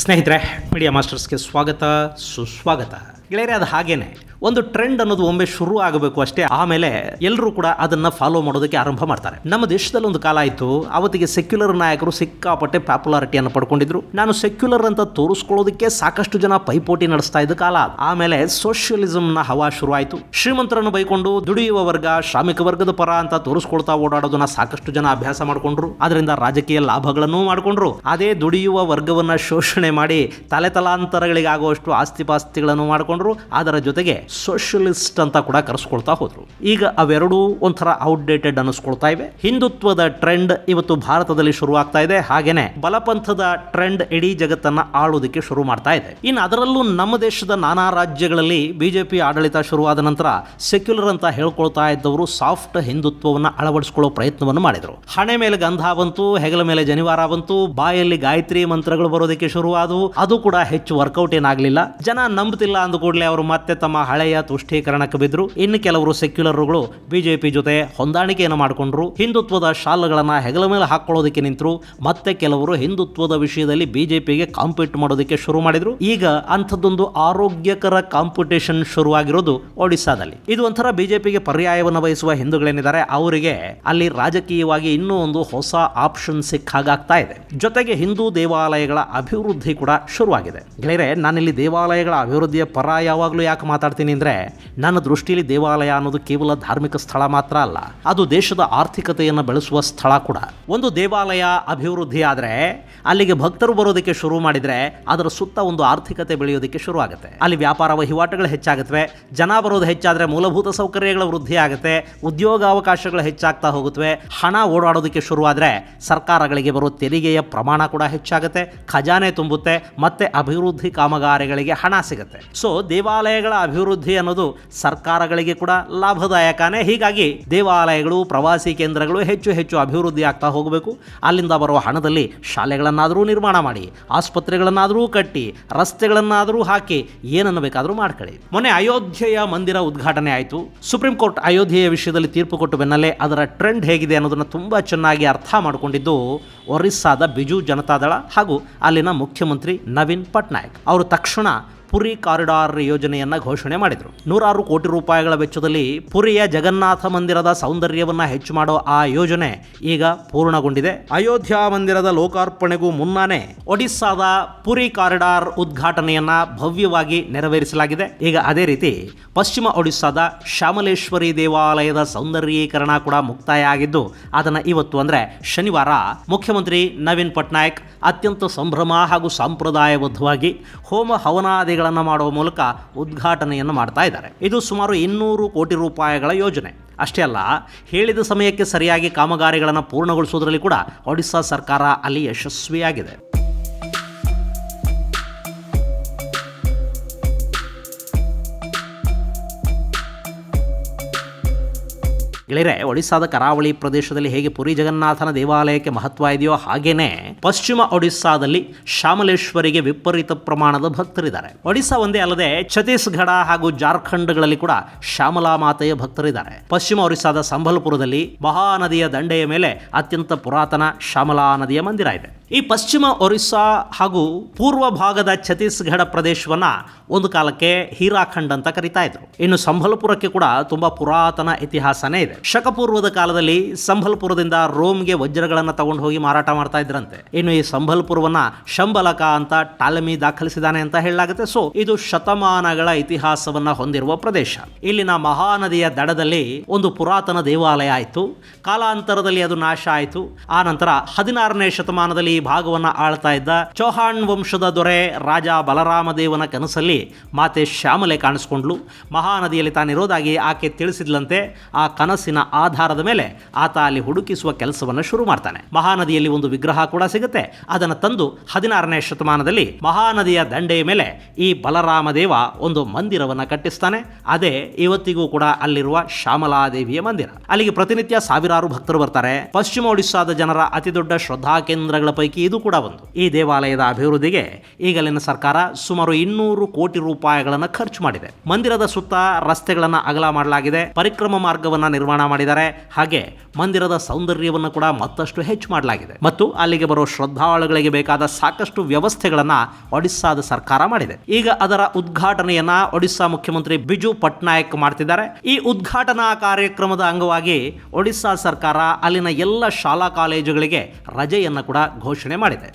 ಸ್ನೇಹಿತರೆ, ಮೀಡಿಯಾ ಮಾಸ್ಟರ್ಸ್ಗೆ ಸ್ವಾಗತ ಸುಸ್ವಾಗತ. ಗೆಳೆಯರೆ, ಅದು ಹಾಗೇನೆ ಒಂದು ಟ್ರೆಂಡ್ ಅನ್ನೋದು ಒಮ್ಮೆ ಶುರು ಆಗಬೇಕು ಅಷ್ಟೇ, ಆಮೇಲೆ ಎಲ್ಲರೂ ಕೂಡ ಅದನ್ನು ಫಾಲೋ ಮಾಡೋದಕ್ಕೆ ಆರಂಭ ಮಾಡ್ತಾರೆ. ನಮ್ಮ ದೇಶದಲ್ಲಿ ಒಂದು ಕಾಲ ಆಯಿತು, ಅವತ್ತಿಗೆ ಸೆಕ್ಯುಲರ್ ನಾಯಕರು ಸಿಕ್ಕಾಪಟ್ಟೆ ಪಾಪ್ಯುಲಾರಿಟಿಯನ್ನು ಪಡ್ಕೊಂಡಿದ್ರು. ನಾನು ಸೆಕ್ಯುಲರ್ ಅಂತ ತೋರಿಸ್ಕೊಳ್ಳೋದಕ್ಕೆ ಸಾಕಷ್ಟು ಜನ ಪೈಪೋಟಿ ನಡೆಸ್ತಾ ಇದ್ದ ಕಾಲ. ಆಮೇಲೆ ಸೋಷಿಯಲಿಸಂನ ಹವಾ ಶುರು ಆಯಿತು. ಶ್ರೀಮಂತರನ್ನು ಬೈಕೊಂಡು ದುಡಿಯುವ ವರ್ಗ, ಶ್ರಾಮಿಕ ವರ್ಗದ ಪರ ಅಂತ ತೋರಿಸ್ಕೊಳ್ತಾ ಓಡಾಡೋದನ್ನ ಸಾಕಷ್ಟು ಜನ ಅಭ್ಯಾಸ ಮಾಡಿಕೊಂಡ್ರು. ಅದರಿಂದ ರಾಜಕೀಯ ಲಾಭಗಳನ್ನು ಮಾಡಿಕೊಂಡ್ರು. ಅದೇ ದುಡಿಯುವ ವರ್ಗವನ್ನ ಶೋಷಣೆ ಮಾಡಿ ತಲೆತಲಾಂತರಗಳಿಗಾಗುವಷ್ಟು ಆಸ್ತಿಪಾಸ್ತಿಗಳನ್ನು ಮಾಡಿಕೊಂಡ್ರು. ಅದರ ಜೊತೆಗೆ ಸೋಷಿಯಲಿಸ್ಟ್ ಅಂತ ಕೂಡ ಕರೆಸ್ಕೊಳ್ತಾ ಹೋದ್ರು. ಈಗ ಅವೆರಡೂ ಒಂಥರ ಔಟ್ಡೇಟೆಡ್ ಅನ್ನಿಸ್ಕೊಳ್ತಾ ಇವೆ. ಹಿಂದುತ್ವದ ಟ್ರೆಂಡ್ ಇವತ್ತು ಭಾರತದಲ್ಲಿ ಶುರುವಾಗ್ತಾ ಇದೆ. ಹಾಗೇನೆ ಬಲಪಂಥದ ಟ್ರೆಂಡ್ ಇಡೀ ಜಗತ್ತನ್ನ ಆಳೋದಕ್ಕೆ ಶುರು ಮಾಡ್ತಾ ಇದೆ. ಇನ್ನು ಅದರಲ್ಲೂ ನಮ್ಮ ದೇಶದ ನಾನಾ ರಾಜ್ಯಗಳಲ್ಲಿ ಬಿಜೆಪಿ ಆಡಳಿತ ಶುರುವಾದ ನಂತರ ಸೆಕ್ಯುಲರ್ ಅಂತ ಹೇಳ್ಕೊಳ್ತಾ ಇದ್ದವರು ಸಾಫ್ಟ್ ಹಿಂದುತ್ವವನ್ನು ಅಳವಡಿಸಿಕೊಳ್ಳೋ ಪ್ರಯತ್ನವನ್ನು ಮಾಡಿದ್ರು. ಹಣೆ ಮೇಲೆ ಗಂಧ ಬಂತು, ಹೆಗಲ ಮೇಲೆ ಜನಿವಾರ ಬಂತು, ಬಾಯಲ್ಲಿ ಗಾಯತ್ರಿ ಮಂತ್ರಗಳು ಬರೋದಕ್ಕೆ ಶುರುವಾದವು. ಅದು ಕೂಡ ಹೆಚ್ಚು ವರ್ಕೌಟ್ ಏನಾಗಲಿಲ್ಲ. ಜನ ನಂಬುತ್ತಿಲ್ಲ ಅಂದ ಕೂಡಲೇ ಅವರು ಮತ್ತೆ ತಮ್ಮ ಹಳೆಯ ತುಷ್ಟೀಕರಣಕ್ಕೆ ಬಿದ್ರು. ಇನ್ನು ಕೆಲವರು ಸೆಕ್ಯುಲರ್ಗಳು ಬಿಜೆಪಿ ಜೊತೆ ಹೊಂದಾಣಿಕೆಯನ್ನು ಮಾಡಿಕೊಂಡ್ರು. ಹಿಂದುತ್ವದ ಶಾಲುಗಳನ್ನ ಹೆಗಲ ಮೇಲೆ ಹಾಕೊಳ್ಳೋದಕ್ಕೆ ನಿಂತರು. ಮತ್ತೆ ಕೆಲವರು ಹಿಂದುತ್ವದ ವಿಷಯದಲ್ಲಿ ಬಿಜೆಪಿಗೆ ಕಾಂಪೀಟ್ ಮಾಡೋದಕ್ಕೆ ಶುರು ಮಾಡಿದ್ರು. ಈಗ ಅಂಥದ್ದೊಂದು ಆರೋಗ್ಯಕರ ಕಾಂಪಿಟೇಷನ್ ಶುರುವಾಗಿರೋದು ಒಡಿಸ್ಸಾದಲ್ಲಿ. ಇದು ಒಂಥರ ಬಿಜೆಪಿಗೆ ಪರ್ಯಾಯವನ್ನು ವಹಿಸುವ ಹಿಂದೂಗಳೇನಿದ್ದಾರೆ ಅವರಿಗೆ ಅಲ್ಲಿ ರಾಜಕೀಯವಾಗಿ ಇನ್ನೂ ಒಂದು ಹೊಸ ಆಪ್ಷನ್ ಸಿಕ್ಕಾಗ್ತಾ ಇದೆ. ಜೊತೆಗೆ ಹಿಂದೂ ದೇವಾಲಯಗಳ ಅಭಿವೃದ್ಧಿ ಕೂಡ ಶುರುವಾಗಿದೆ. ಗೆಳೆಯರೆ, ನಾನಿಲ್ಲಿ ದೇವಾಲಯಗಳ ಅಭಿವೃದ್ಧಿಯ ಪರ ಯಾವಾಗಲೂ ಯಾಕೆ ಮಾತಾಡ್ತೀನಿ ಅಂದರೆ, ನನ್ನ ದೃಷ್ಟಿಯಲ್ಲಿ ದೇವಾಲಯ ಅನ್ನೋದು ಕೇವಲ ಧಾರ್ಮಿಕ ಸ್ಥಳ ಮಾತ್ರ ಅಲ್ಲ, ಅದು ದೇಶದ ಆರ್ಥಿಕತೆಯನ್ನು ಬೆಳೆಸುವ ಸ್ಥಳ ಕೂಡ. ಒಂದು ದೇವಾಲಯ ಅಭಿವೃದ್ಧಿ ಆದರೆ ಅಲ್ಲಿಗೆ ಭಕ್ತರು ಬರೋದಕ್ಕೆ ಶುರು ಮಾಡಿದರೆ ಅದರ ಸುತ್ತ ಒಂದು ಆರ್ಥಿಕತೆ ಬೆಳೆಯೋದಕ್ಕೆ ಶುರು ಆಗುತ್ತೆ. ಅಲ್ಲಿ ವ್ಯಾಪಾರ ವಹಿವಾಟುಗಳು ಹೆಚ್ಚಾಗುತ್ತವೆ. ಜನ ಬರೋದು ಹೆಚ್ಚಾದರೆ ಮೂಲಭೂತ ಸೌಕರ್ಯಗಳ ವೃದ್ಧಿ ಆಗುತ್ತೆ, ಉದ್ಯೋಗಾವಕಾಶಗಳು ಹೆಚ್ಚಾಗ್ತಾ ಹೋಗುತ್ತವೆ. ಹಣ ಓಡಾಡೋದಕ್ಕೆ ಶುರುವಾದರೆ ಸರ್ಕಾರಗಳಿಗೆ ಬರೋ ತೆರಿಗೆಯ ಪ್ರಮಾಣ ಕೂಡ ಹೆಚ್ಚಾಗುತ್ತೆ, ಖಜಾನೆ ತುಂಬುತ್ತೆ, ಮತ್ತೆ ಅಭಿವೃದ್ಧಿ ಕಾಮಗಾರಿಗಳಿಗೆ ಹಣ ಸಿಗುತ್ತೆ. ಸೊ ದೇವಾಲಯಗಳ ಅಭಿವೃದ್ಧಿ ಅನ್ನೋದು ಸರ್ಕಾರಗಳಿಗೆ ಕೂಡ ಲಾಭದಾಯಕನೇ. ಹೀಗಾಗಿ ದೇವಾಲಯಗಳು, ಪ್ರವಾಸಿ ಕೇಂದ್ರಗಳು ಹೆಚ್ಚು ಹೆಚ್ಚು ಅಭಿವೃದ್ಧಿ ಆಗ್ತಾ ಹೋಗಬೇಕು. ಅಲ್ಲಿಂದ ಬರುವ ಹಣದಲ್ಲಿ ಶಾಲೆಗಳನ್ನಾದರೂ ನಿರ್ಮಾಣ ಮಾಡಿ, ಆಸ್ಪತ್ರೆಗಳನ್ನಾದರೂ ಕಟ್ಟಿ, ರಸ್ತೆಗಳನ್ನಾದರೂ ಹಾಕಿ, ಏನನ್ನು ಬೇಕಾದರೂ ಮಾಡ್ಕೊಳ್ಳಿ. ಮೊನ್ನೆ ಅಯೋಧ್ಯೆಯ ಮಂದಿರ ಉದ್ಘಾಟನೆ ಆಯಿತು. ಸುಪ್ರೀಂ ಕೋರ್ಟ್ ಅಯೋಧ್ಯೆಯ ವಿಷಯದಲ್ಲಿ ತೀರ್ಪು ಕೊಟ್ಟು ಬೆನ್ನಲ್ಲೇ ಅದರ ಟ್ರೆಂಡ್ ಹೇಗಿದೆ ಅನ್ನೋದನ್ನು ತುಂಬ ಚೆನ್ನಾಗಿ ಅರ್ಥ ಮಾಡಿಕೊಂಡಿದ್ದು ಒರಿಸ್ಸಾದ ಬಿಜು ಜನತಾದಳ ಹಾಗೂ ಅಲ್ಲಿನ ಮುಖ್ಯಮಂತ್ರಿ ನವೀನ್ ಪಟ್ನಾಯಕ್. ಅವರು ತಕ್ಷಣ ಪುರಿ ಕಾರಿಡಾರ್ ಯೋಜನೆಯನ್ನು ಘೋಷಣೆ ಮಾಡಿದರು. 100 ಕೋಟಿ ರೂಪಾಯಿಗಳ ವೆಚ್ಚದಲ್ಲಿ ಪುರಿಯ ಜಗನ್ನಾಥ ಮಂದಿರದ ಸೌಂದರ್ಯವನ್ನು ಹೆಚ್ಚು ಮಾಡೋ ಆ ಯೋಜನೆ ಈಗ ಪೂರ್ಣಗೊಂಡಿದೆ. ಅಯೋಧ್ಯ ಮಂದಿರದ ಲೋಕಾರ್ಪಣೆಗೂ ಮುನ್ನಾನೇ ಒಡಿಸ್ಸಾದ ಪುರಿ ಕಾರಿಡಾರ್ ಉದ್ಘಾಟನೆಯನ್ನ ಭವ್ಯವಾಗಿ ನೆರವೇರಿಸಲಾಗಿದೆ. ಈಗ ಅದೇ ರೀತಿ ಪಶ್ಚಿಮ ಒಡಿಸ್ಸಾದ ಶ್ಯಾಮಲೇಶ್ವರಿ ದೇವಾಲಯದ ಸೌಂದರ್ಯೀಕರಣ ಕೂಡ ಮುಕ್ತಾಯ ಆಗಿದ್ದು, ಅದನ್ನು ಇವತ್ತು ಅಂದರೆ ಶನಿವಾರ ಮುಖ್ಯಮಂತ್ರಿ ನವೀನ್ ಪಟ್ನಾಯಕ್ ಅತ್ಯಂತ ಸಂಭ್ರಮ ಹಾಗೂ ಸಂಪ್ರದಾಯಬದ್ಧವಾಗಿ ಹೋಮ ಹವನಾದಿಗಳನ್ನು ಮಾಡುವ ಮೂಲಕ ಉದ್ಘಾಟನೆಯನ್ನು ಮಾಡ್ತಾ ಇದ್ದಾರೆ. ಇದು ಸುಮಾರು 200 ಕೋಟಿ ರೂಪಾಯಿಗಳ ಯೋಜನೆ. ಅಷ್ಟೇ ಅಲ್ಲ, ಹೇಳಿದ ಸಮಯಕ್ಕೆ ಸರಿಯಾಗಿ ಕಾಮಗಾರಿಗಳನ್ನು ಪೂರ್ಣಗೊಳಿಸುವುದರಲ್ಲಿ ಕೂಡ ಒಡಿಸ್ಸಾ ಸರ್ಕಾರ ಅಲ್ಲಿ ಯಶಸ್ವಿಯಾಗಿದೆ. ಗೆಳೆಯರೆ, ಒಡಿಸ್ಸಾದ ಕರಾವಳಿ ಪ್ರದೇಶದಲ್ಲಿ ಹೇಗೆ ಪುರಿ ಜಗನ್ನಾಥನ ದೇವಾಲಯಕ್ಕೆ ಮಹತ್ವ ಇದೆಯೋ ಹಾಗೇನೆ ಪಶ್ಚಿಮ ಒಡಿಸ್ಸಾದಲ್ಲಿ ಶ್ಯಾಮಲೇಶ್ವರಿಗೆ ವಿಪರೀತ ಪ್ರಮಾಣದ ಭಕ್ತರಿದ್ದಾರೆ. ಒಡಿಸ್ಸಾ ಒಂದೇ ಅಲ್ಲದೆ ಛತ್ತೀಸ್ಗಢ ಹಾಗೂ ಜಾರ್ಖಂಡ್ಗಳಲ್ಲಿ ಕೂಡ ಶ್ಯಾಮಲಾ ಮಾತೆಯ ಭಕ್ತರಿದ್ದಾರೆ. ಪಶ್ಚಿಮ ಒಡಿಸ್ಸಾದ ಸಂಬಲ್ಪುರದಲ್ಲಿ ಮಹಾನದಿಯ ದಂಡೆಯ ಮೇಲೆ ಅತ್ಯಂತ ಪುರಾತನ ಶ್ಯಾಮಲಾ ನದಿಯ ಮಂದಿರ ಇದೆ. ಈ ಪಶ್ಚಿಮ ಒರಿಸ್ಸಾ ಹಾಗೂ ಪೂರ್ವ ಭಾಗದ ಛತ್ತೀಸ್ಗಢ ಪ್ರದೇಶವನ್ನ ಒಂದು ಕಾಲಕ್ಕೆ ಹೀರಾಖಂಡ್ ಅಂತ ಕರೀತಾ ಇದ್ರು. ಇನ್ನು ಸಂಬಲ್ಪುರಕ್ಕೆ ಕೂಡ ತುಂಬಾ ಪುರಾತನ ಇತಿಹಾಸನೇ ಇದೆ. ಶಕಪೂರ್ವದ ಕಾಲದಲ್ಲಿ ಸಂಬಲ್ಪುರದಿಂದ ರೋಮ್ಗೆ ವಜ್ರಗಳನ್ನು ತಗೊಂಡು ಹೋಗಿ ಮಾರಾಟ ಮಾಡ್ತಾ ಇದ್ರಂತೆ. ಇನ್ನು ಈ ಸಂಬಲ್ಪುರವನ್ನ ಶಂಬಲಕ ಅಂತ ಟಾಲಮಿ ದಾಖಲಿಸಿದಾನೆ ಅಂತ ಹೇಳಲಾಗುತ್ತೆ. ಸೊ ಇದು ಶತಮಾನಗಳ ಇತಿಹಾಸವನ್ನ ಹೊಂದಿರುವ ಪ್ರದೇಶ. ಇಲ್ಲಿನ ಮಹಾನದಿಯ ದಡದಲ್ಲಿ ಒಂದು ಪುರಾತನ ದೇವಾಲಯ ಆಯಿತು. ಕಾಲಾಂತರದಲ್ಲಿ ಅದು ನಾಶ ಆಯಿತು. ಆ ನಂತರ 16ನೇ ಶತಮಾನದಲ್ಲಿ ಈ ಭಾಗವನ್ನು ಆಳ್ತಾ ಇದ್ದ ಚೌಹಾಣ್ ವಂಶದ ದೊರೆ ರಾಜ ಬಲರಾಮ ದೇವನ ಕನಸಲ್ಲಿ ಮಾತೆ ಶ್ಯಾಮಲೆ ಕಾಣಿಸ್ಕೊಂಡ್ಲು. ಮಹಾನದಿಯಲ್ಲಿ ತಾನಿರೋದಾಗಿ ಆಕೆ ತಿಳಿಸಿದ್ಲಂತೆ. ಆ ಕನಸಿನ ಆಧಾರದ ಮೇಲೆ ಆತ ಅಲ್ಲಿ ಹುಡುಕಿಸುವ ಕೆಲಸವನ್ನು ಶುರು ಮಾಡ್ತಾನೆ. ಮಹಾನದಿಯಲ್ಲಿ ಒಂದು ವಿಗ್ರಹ ಕೂಡ ಸಿಗುತ್ತೆ. ಅದನ್ನು ತಂದು 16ನೇ ಶತಮಾನದಲ್ಲಿ ಮಹಾನದಿಯ ದಂಡೆಯ ಮೇಲೆ ಈ ಬಲರಾಮ ದೇವ ಒಂದು ಮಂದಿರವನ್ನು ಕಟ್ಟಿಸ್ತಾನೆ. ಅದೇ ಇವತ್ತಿಗೂ ಕೂಡ ಅಲ್ಲಿರುವ ಶ್ಯಾಮಲಾದೇವಿಯ ಮಂದಿರ. ಅಲ್ಲಿಗೆ ಪ್ರತಿನಿತ್ಯ ಸಾವಿರಾರು ಭಕ್ತರು ಬರ್ತಾರೆ. ಪಶ್ಚಿಮ ಒಡಿಸ್ಸಾದ ಜನರ ಅತಿ ದೊಡ್ಡ ಶ್ರದ್ಧಾ ಕೇಂದ್ರಗಳ ಪೈಕಿ ಪೈಕಿ ಇದು ಕೂಡ ಒಂದು. ಈ ದೇವಾಲಯದ ಅಭಿವೃದ್ಧಿಗೆ ಈಗಲಿನ ಸರ್ಕಾರ ಸುಮಾರು 200 ಕೋಟಿ ರೂಪಾಯಿಗಳನ್ನು ಖರ್ಚು ಮಾಡಿದೆ. ಮಂದಿರದ ಸುತ್ತ ರಸ್ತೆಗಳನ್ನು ಅಗಲ ಮಾಡಲಾಗಿದೆ, ಪರಿಕ್ರಮ ಮಾರ್ಗವನ್ನು ನಿರ್ಮಾಣ ಮಾಡಿದ್ದಾರೆ, ಹಾಗೆ ಮಂದಿರದ ಸೌಂದರ್ಯವನ್ನು ಕೂಡ ಮತ್ತಷ್ಟು ಹೆಚ್ಚು ಮಾಡಲಾಗಿದೆ ಮತ್ತು ಅಲ್ಲಿಗೆ ಬರೋ ಶ್ರದ್ಧಾಳುಗಳಿಗೆ ಬೇಕಾದ ಸಾಕಷ್ಟು ವ್ಯವಸ್ಥೆಗಳನ್ನು ಒಡಿಸ್ಸಾದ ಸರ್ಕಾರ ಮಾಡಿದೆ. ಈಗ ಅದರ ಉದ್ಘಾಟನೆಯನ್ನ ಒಡಿಸ್ಸಾ ಮುಖ್ಯಮಂತ್ರಿ ಬಿಜು ಪಟ್ನಾಯಕ್ ಮಾಡ್ತಿದ್ದಾರೆ. ಈ ಉದ್ಘಾಟನಾ ಕಾರ್ಯಕ್ರಮದ ಅಂಗವಾಗಿ ಒಡಿಸ್ಸಾ ಸರ್ಕಾರ ಅಲ್ಲಿನ ಎಲ್ಲ ಶಾಲಾ ಕಾಲೇಜುಗಳಿಗೆ ರಜೆಯನ್ನು ಕೂಡ ಘೋಷಣೆ ಮಾಡಿದೆ.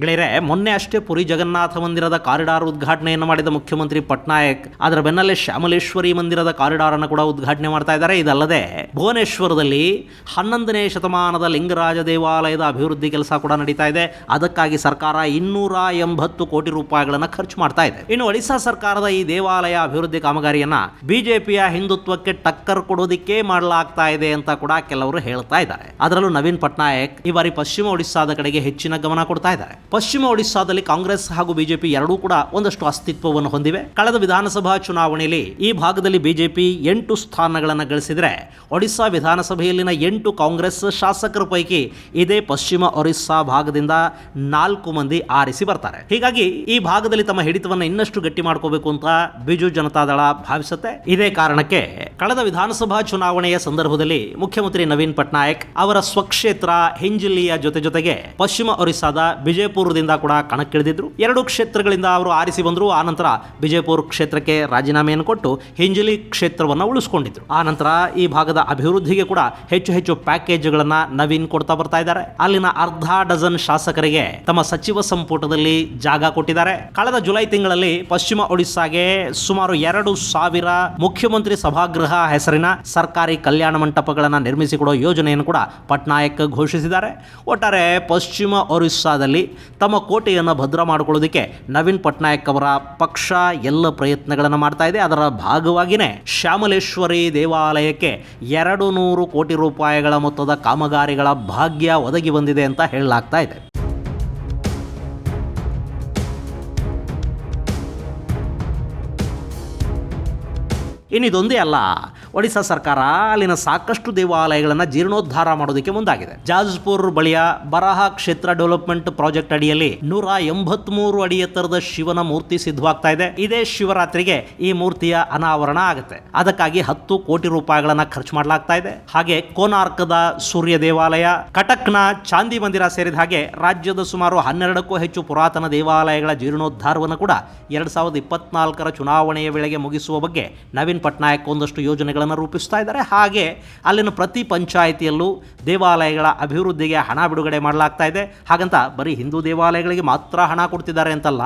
ಗೆಳೆಯರೆ, ಮೊನ್ನೆ ಅಷ್ಟೇ ಪುರಿ ಜಗನ್ನಾಥ ಮಂದಿರದ ಕಾರಿಡಾರ್ ಉದ್ಘಾಟನೆಯನ್ನು ಮಾಡಿದ ಮುಖ್ಯಮಂತ್ರಿ ಪಟ್ನಾಯಕ್ ಅದರ ಬೆನ್ನಲ್ಲೇ ಶ್ಯಾಮಲೇಶ್ವರಿ ಮಂದಿರದ ಕಾರಿಡಾರ್ ಅನ್ನು ಕೂಡ ಉದ್ಘಾಟನೆ ಮಾಡ್ತಾ ಇದ್ದಾರೆ. ಇದಲ್ಲದೆ ಭುವನೇಶ್ವರದಲ್ಲಿ 11ನೇ ಶತಮಾನದ ಲಿಂಗರಾಜ ದೇವಾಲಯದ ಅಭಿವೃದ್ಧಿ ಕೆಲಸ ಕೂಡ ನಡೀತಾ ಇದೆ. ಅದಕ್ಕಾಗಿ ಸರ್ಕಾರ 280 ಕೋಟಿ ರೂಪಾಯಿಗಳನ್ನು ಖರ್ಚು ಮಾಡ್ತಾ ಇದೆ. ಇನ್ನು ಒಡಿಶಾ ಸರ್ಕಾರದ ಈ ದೇವಾಲಯ ಅಭಿವೃದ್ಧಿ ಕಾಮಗಾರಿಯನ್ನ ಬಿಜೆಪಿಯ ಹಿಂದುತ್ವಕ್ಕೆ ಟಕ್ಕರ್ ಕೊಡೋದಿಕ್ಕೆ ಮಾಡಲಾಗ್ತಾ ಇದೆ ಅಂತ ಕೂಡ ಕೆಲವರು ಹೇಳ್ತಾ ಇದ್ದಾರೆ. ಅದರಲ್ಲೂ ನವೀನ್ ಪಟ್ನಾಯಕ್ ಈ ಬಾರಿ ಪಶ್ಚಿಮ ಒಡಿಶಾದ ಕಡೆಗೆ ಹೆಚ್ಚಿನ ಗಮನ ಕೊಡ್ತಾ ಇದ್ದಾರೆ. ಪಶ್ಚಿಮ ಒಡಿಶಾದಲ್ಲಿ ಕಾಂಗ್ರೆಸ್ ಹಾಗೂ ಬಿಜೆಪಿ ಎರಡೂ ಕೂಡ ಒಂದಷ್ಟು ಅಸ್ತಿತ್ವವನ್ನು ಹೊಂದಿವೆ. ಕಳೆದ ವಿಧಾನಸಭಾ ಚುನಾವಣೆಯಲ್ಲಿ ಈ ಭಾಗದಲ್ಲಿ ಬಿಜೆಪಿ 8 ಸ್ಥಾನಗಳನ್ನು ಗಳಿಸಿದರೆ ಒಡಿಶಾ ವಿಧಾನಸಭೆಯಲ್ಲಿನ 8 ಕಾಂಗ್ರೆಸ್ ಶಾಸಕರ ಪೈಕಿ ಇದೇ ಪಶ್ಚಿಮ ಒರಿಸ್ಸಾ ಭಾಗದಿಂದ 4 ಮಂದಿ ಆರಿಸಿ ಬರ್ತಾರೆ. ಹೀಗಾಗಿ ಈ ಭಾಗದಲ್ಲಿ ತಮ್ಮ ಹಿಡಿತವನ್ನು ಇನ್ನಷ್ಟು ಗಟ್ಟಿ ಮಾಡ್ಕೋಬೇಕು ಅಂತ ಬಿಜು ಜನತಾದಳ ಭಾವಿಸುತ್ತೆ. ಇದೇ ಕಾರಣಕ್ಕೆ ಕಳೆದ ವಿಧಾನಸಭಾ ಚುನಾವಣೆಯ ಸಂದರ್ಭದಲ್ಲಿ ಮುಖ್ಯಮಂತ್ರಿ ನವೀನ್ ಪಟ್ನಾಯಕ್ ಅವರ ಸ್ವಕ್ಷೇತ್ರ ಹಿಂಜಿಲ್ಲಿಯ ಜೊತೆಗೆ ಪಶ್ಚಿಮ ಒರಿಸ್ಸಾದ ಬಿಜೆಪುರದಿಂದ ಕೂಡ ಕಣಕ್ಕಿಳಿದಿದ್ರು. 2 ಕ್ಷೇತ್ರಗಳಿಂದ ಅವರು ಆರಿಸಿ ಬಂದರು. ಆನಂತರ ಬಿಜೆಪುರ ಕ್ಷೇತ್ರಕ್ಕೆ ರಾಜೀನಾಮೆಯನ್ನು ಕೊಟ್ಟು ಹಿಂಜಲಿ ಕ್ಷೇತ್ರವನ್ನು ಉಳಿಸಿಕೊಂಡಿದ್ರು. ಆನಂತರ ಈ ಭಾಗದ ಅಭಿವೃದ್ಧಿಗೆ ಕೂಡ ಹೆಚ್ಚು ಪ್ಯಾಕೇಜ್ಗಳನ್ನ ನವೀನ್ ಕೊಡ್ತಾ ಬರ್ತಾ ಇದ್ದಾರೆ. ಅಲ್ಲಿನ ಅರ್ಧ ಡಜನ್ ಶಾಸಕರಿಗೆ ತಮ್ಮ ಸಚಿವ ಸಂಪುಟದಲ್ಲಿ ಜಾಗ ಕೊಟ್ಟಿದ್ದಾರೆ. ಕಳೆದ ಜುಲೈ ತಿಂಗಳಲ್ಲಿ ಪಶ್ಚಿಮ ಒಡಿಸ್ಸಾಗೆ ಸುಮಾರು 2,000 ಮುಖ್ಯಮಂತ್ರಿ ಸಭಾಗೃಹ ಹೆಸರಿನ ಸರ್ಕಾರಿ ಕಲ್ಯಾಣ ಮಂಟಪಗಳನ್ನು ನಿರ್ಮಿಸಿಕೊಡೋ ಯೋಜನೆಯನ್ನು ಕೂಡ ಪಟ್ನಾಯಕ್ ಘೋಷಿಸಿದ್ದಾರೆ. ಒಟ್ಟಾರೆ ಪಶ್ಚಿಮ ಒರಿಸ್ಸಾದಲ್ಲಿ ತಮ್ಮ ಕೋಟೆಯನ್ನು ಭದ್ರ ಮಾಡಿಕೊಳ್ಳೋದಕ್ಕೆ ನವೀನ್ ಪಟ್ನಾಯಕ್ ಅವರ ಪಕ್ಷ ಎಲ್ಲ ಪ್ರಯತ್ನಗಳನ್ನು ಮಾಡ್ತಾ ಇದೆ. ಅದರ ಭಾಗವಾಗಿಯೇ ಶ್ಯಾಮಲೇಶ್ವರಿ ದೇವಾಲಯಕ್ಕೆ 200 ಕೋಟಿ ರೂಪಾಯಿಗಳ ಮೊತ್ತದ ಕಾಮಗಾರಿಗಳ ಭಾಗ್ಯ ಒದಗಿ ಬಂದಿದೆ ಅಂತ ಹೇಳಲಾಗ್ತಾ ಇದೆ. ಇನ್ನಿದೊಂದೇ ಅಲ್ಲ, ಒಡಿಶಾ ಸರ್ಕಾರ ಅಲ್ಲಿನ ಸಾಕಷ್ಟು ದೇವಾಲಯಗಳನ್ನು ಜೀರ್ಣೋದ್ಧಾರ ಮಾಡೋದಕ್ಕೆ ಮುಂದಾಗಿದೆ. ಜಾಜ್ಪುರ್ ಬಳಿಯ ಬರಾಹ ಕ್ಷೇತ್ರ ಡೆವಲಪ್ಮೆಂಟ್ ಪ್ರಾಜೆಕ್ಟ್ ಅಡಿಯಲ್ಲಿ 183 ಅಡಿ ಎತ್ತರದ ಶಿವನ ಮೂರ್ತಿ ಸಿದ್ಧವಾಗ್ತಾ ಇದೆ. ಇದೇ ಶಿವರಾತ್ರಿಗೆ ಈ ಮೂರ್ತಿಯ ಅನಾವರಣ ಆಗುತ್ತೆ. ಅದಕ್ಕಾಗಿ 10 ಕೋಟಿ ರೂಪಾಯಿಗಳನ್ನ ಖರ್ಚು ಮಾಡಲಾಗ್ತಾ ಇದೆ. ಹಾಗೆ ಕೋನಾರ್ಕದ ಸೂರ್ಯ ದೇವಾಲಯ, ಕಟಕ್ನ ಚಾಂದಿ ಮಂದಿರ ಸೇರಿದ ಹಾಗೆ ರಾಜ್ಯದ ಸುಮಾರು 12ಕ್ಕೂ ಹೆಚ್ಚು ಪುರಾತನ ದೇವಾಲಯಗಳ ಜೀರ್ಣೋದ್ಧಾರವನ್ನು ಕೂಡ 2024 ಚುನಾವಣೆಯ ವೇಳೆಗೆ ಮುಗಿಸುವ ಬಗ್ಗೆ ನವೀನ್ ಪಟ್ನಾಯಕ್ ಒಂದಷ್ಟು ಯೋಜನೆಗಳನ್ನು ರೂಪಿಸ್ತಾ ಇದ್ದಾರೆ. ಹಾಗೆ ಅಲ್ಲಿನ ಪ್ರತಿ ಪಂಚಾಯಿತಿಯಲ್ಲೂ ದೇವಾಲಯಗಳ ಅಭಿವೃದ್ಧಿಗೆ ಹಣ ಬಿಡುಗಡೆ ಮಾಡಲಾಗ್ತಾ ಇದೆ. ಹಾಗಂತ ಬರೀ ಹಿಂದೂ ದೇವಾಲಯಗಳಿಗೆ ಮಾತ್ರ ಹಣ ಕೊಡ್ತಿದ್ದಾರೆ ಅಂತಲ್ಲ,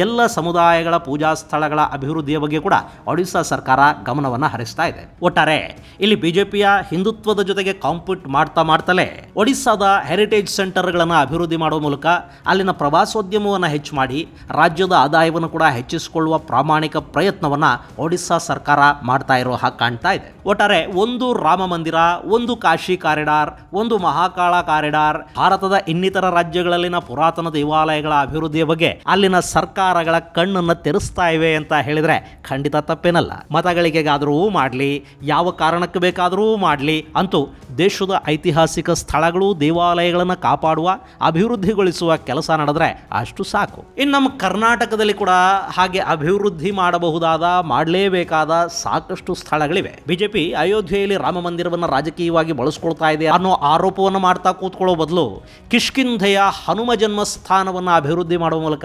ಎಲ್ಲ ಸಮುದಾಯಗಳ ಪೂಜಾ ಸ್ಥಳಗಳ ಅಭಿವೃದ್ಧಿಯ ಬಗ್ಗೆ ಕೂಡ ಒಡಿಶಾ ಸರ್ಕಾರ ಗಮನವನ್ನು ಹರಿಸ್ತಾ ಇದೆ. ಒಟ್ಟಾರೆ ಇಲ್ಲಿ ಬಿಜೆಪಿಯ ಹಿಂದುತ್ವದ ಜೊತೆಗೆ ಕಾಂಪೀಟ್ ಮಾಡ್ತಲೇ ಒಡಿಶಾದ ಹೆರಿಟೇಜ್ ಸೆಂಟರ್ಗಳನ್ನು ಅಭಿವೃದ್ಧಿ ಮಾಡುವ ಮೂಲಕ ಅಲ್ಲಿನ ಪ್ರವಾಸೋದ್ಯಮವನ್ನು ಹೆಚ್ಚು ಮಾಡಿ ರಾಜ್ಯದ ಆದಾಯವನ್ನು ಕೂಡ ಹೆಚ್ಚಿಸಿಕೊಳ್ಳುವ ಪ್ರಾಮಾಣಿಕ ಪ್ರಯತ್ನವನ್ನು ಒಡಿಶಾ ಸರ್ಕಾರ ಮಾಡ್ತಾ ಇರೋ ಹಾಗೆ ಕಾಣ್ತಾ ಇದೆ. ಒಟ್ಟಾರೆ ಒಂದು ರಾಮ ಮಂದಿರ, ಒಂದು ಕಾಶಿ ಕಾರಿಡಾರ್, ಒಂದು ಮಹಾಕಾಳ ಕಾರಿಡಾರ್, ಭಾರತದ ಇನ್ನಿತರ ರಾಜ್ಯಗಳಲ್ಲಿನ ಪುರಾತನ ದೇವಾಲಯಗಳ ಅಭಿವೃದ್ಧಿಯ ಬಗ್ಗೆ ಅಲ್ಲಿನ ಸರ್ಕಾರಗಳ ಕಣ್ಣನ್ನು ತೆರೆಸ್ತಾ ಇವೆ ಅಂತ ಹೇಳಿದ್ರೆ ಖಂಡಿತ ತಪ್ಪೇನಲ್ಲ. ಮತಗಳಿಗೆಗಾದರೂ ಮಾಡಲಿ, ಯಾವ ಕಾರಣಕ್ಕೆ ಬೇಕಾದರೂ ಮಾಡಲಿ, ಅಂತೂ ದೇಶದ ಐತಿಹಾಸಿಕ ಸ್ಥಳಗಳು, ದೇವಾಲಯಗಳನ್ನು ಕಾಪಾಡುವ, ಅಭಿವೃದ್ಧಿಗೊಳಿಸುವ ಕೆಲಸ ನಡೆದ್ರೆ ಅಷ್ಟು ಸಾಕು. ಇನ್ನು ನಮ್ಮ ಕರ್ನಾಟಕದಲ್ಲಿ ಕೂಡ ಹಾಗೆ ಅಭಿವೃದ್ಧಿ ಮಾಡಬಹುದಾದ, ಮಾಡಲೇಬೇಕಾದ ಸಾಕಷ್ಟು ಸ್ಥಳಗಳಿವೆ. ಬಿಜೆಪಿ ಅಯೋಧ್ಯೆಯಲ್ಲಿ ರಾಮ ಮಂದಿರವನ್ನು ರಾಜಕೀಯವಾಗಿ ಬಳಸ್ಕೊಳ್ತಾ ಇದೆ ಅನ್ನೋ ಆರೋಪವನ್ನು ಮಾಡ್ತಾ ಕೂತ್ಕೊಳ್ಳೋ ಬದಲು ಕಿಷ್ಕಿಂಧೆಯ ಹನುಮ ಜನ್ಮಸ್ಥಾನವನ್ನು ಅಭಿವೃದ್ಧಿ ಮಾಡುವ ಮೂಲಕ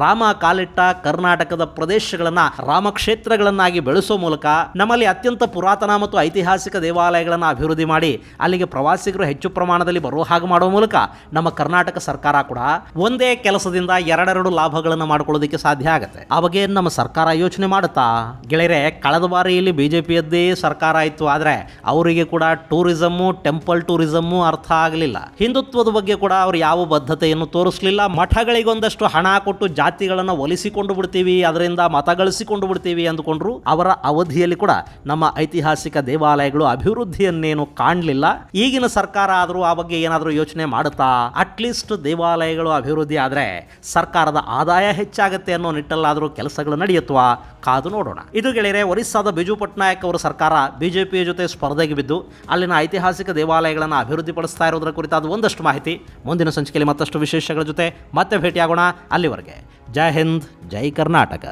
ರಾಮ ಕಾಲಿಟ್ಟ ಕರ್ನಾಟಕದ ಪ್ರದೇಶಗಳನ್ನು ರಾಮಕ್ಷೇತ್ರಗಳನ್ನಾಗಿ ಬೆಳೆಸೋ ಮೂಲಕ ನಮ್ಮಲ್ಲಿ ಅತ್ಯಂತ ಪುರಾತನ ಮತ್ತು ಐತಿಹಾಸಿಕ ದೇವಾಲಯಗಳನ್ನು ಅಭಿವೃದ್ಧಿ ಮಾಡಿ ಅಲ್ಲಿಗೆ ಪ್ರವಾಸಿಗರು ಹೆಚ್ಚು ಪ್ರಮಾಣದಲ್ಲಿ ಬರುವ ಹಾಗೆ ಮಾಡುವ ಮೂಲಕ ನಮ್ಮ ಕರ್ನಾಟಕ ಸರ್ಕಾರ ಕೂಡ ಒಂದೇ ಕೆಲಸದಿಂದ ಎರಡೆರಡು ಲಾಭಗಳನ್ನು ಮಾಡ್ಕೊಳ್ಳೋದಕ್ಕೆ ಸಾಧ್ಯ ಆಗುತ್ತೆ. ಆ ಬಗ್ಗೆ ನಮ್ಮ ಸರ್ಕಾರ ಯೋಚನೆ ಮಾಡುತ್ತಾ? ಗೆಳೆಯರೆ, ಕಳೆದ ಬಾರಿಯಲ್ಲಿ ಬಿಜೆಪಿಯದ್ದೇ ಸರ್ಕಾರ ಇತ್ತು, ಆದರೆ ಅವರಿಗೆ ಕೂಡ ಟೂರಿಸಮ್ಮು, ಟೆಂಪಲ್ ಟೂರಿಸಮ್ಮು ಅರ್ಥ ಆಗಲಿಲ್ಲ. ಹಿಂದುತ್ವದ ಬಗ್ಗೆ ಕೂಡ ಅವರು ಯಾವ ಬದ್ಧತೆಯನ್ನು ತೋರಿಸಲಿಲ್ಲ. ಮಠಗಳಿಗೊಂದಷ್ಟು ಹಣ ಕೊಟ್ಟು ಜಾತಿಗಳನ್ನು ಒಲಿಸಿಕೊಂಡು ಬಿಡ್ತೀವಿ, ಅದರಿಂದ ಮತ ಗಳಿಸಿಕೊಂಡು ಬಿಡ್ತೀವಿ ಅಂದುಕೊಂಡ್ರು. ಅವರ ಅವಧಿಯಲ್ಲಿ ಕೂಡ ನಮ್ಮ ಐತಿಹಾಸಿಕ ದೇವಾಲಯಗಳು ಅಭಿವೃದ್ಧಿಯನ್ನೇನು ಕಾಣಲಿಲ್ಲ. ಈಗಿನ ಸರ್ಕಾರ ಆದರೂ ಆ ಬಗ್ಗೆ ಏನಾದರೂ ಯೋಚನೆ ಮಾಡುತ್ತಾ? ಅಟ್ಲೀಸ್ಟ್ ದೇವಾಲಯಗಳು ಅಭಿವೃದ್ಧಿ ಆದರೆ ಸರ್ಕಾರದ ಆದಾಯ ಹೆಚ್ಚಾಗುತ್ತೆ ಅನ್ನೋ ನಿಟ್ಟಲ್ಲಾದರೂ ಕೆಲಸಗಳು ನಡೆಯುತ್ತವಾ? ಕಾದು ನೋಡೋಣ. ಇದು ಗೆಳೆಯರೆ, ಒರಿಸ್ಸಾದ ಬಿಜು ಪಟ್ನಾಯಕ್ ಅವರ ಸರ್ಕಾರ BJPಯ ಜೊತೆ ಸ್ಪರ್ಧೆಗೆ ಬಿದ್ದು ಅಲ್ಲಿನ ಐತಿಹಾಸಿಕ ದೇವಾಲಯಗಳನ್ನು ಅಭಿವೃದ್ಧಿಪಡಿಸ್ತಾ ಇರೋದರ ಕುರಿತಾದ ಒಂದಷ್ಟು ಮಾಹಿತಿ ಮುಂದಿನ ಸಂಚಿಕೆಯಲ್ಲಿ ಮತ್ತಷ್ಟು ವಿಶೇಷಗಳ ಜೊತೆ ಮತ್ತೆ ಭೇಟಿಯಾಗೋಣ. ಅಲ್ಲಿವರೆಗೆ ಜೈ ಹಿಂದ್, ಜೈ ಕರ್ನಾಟಕ.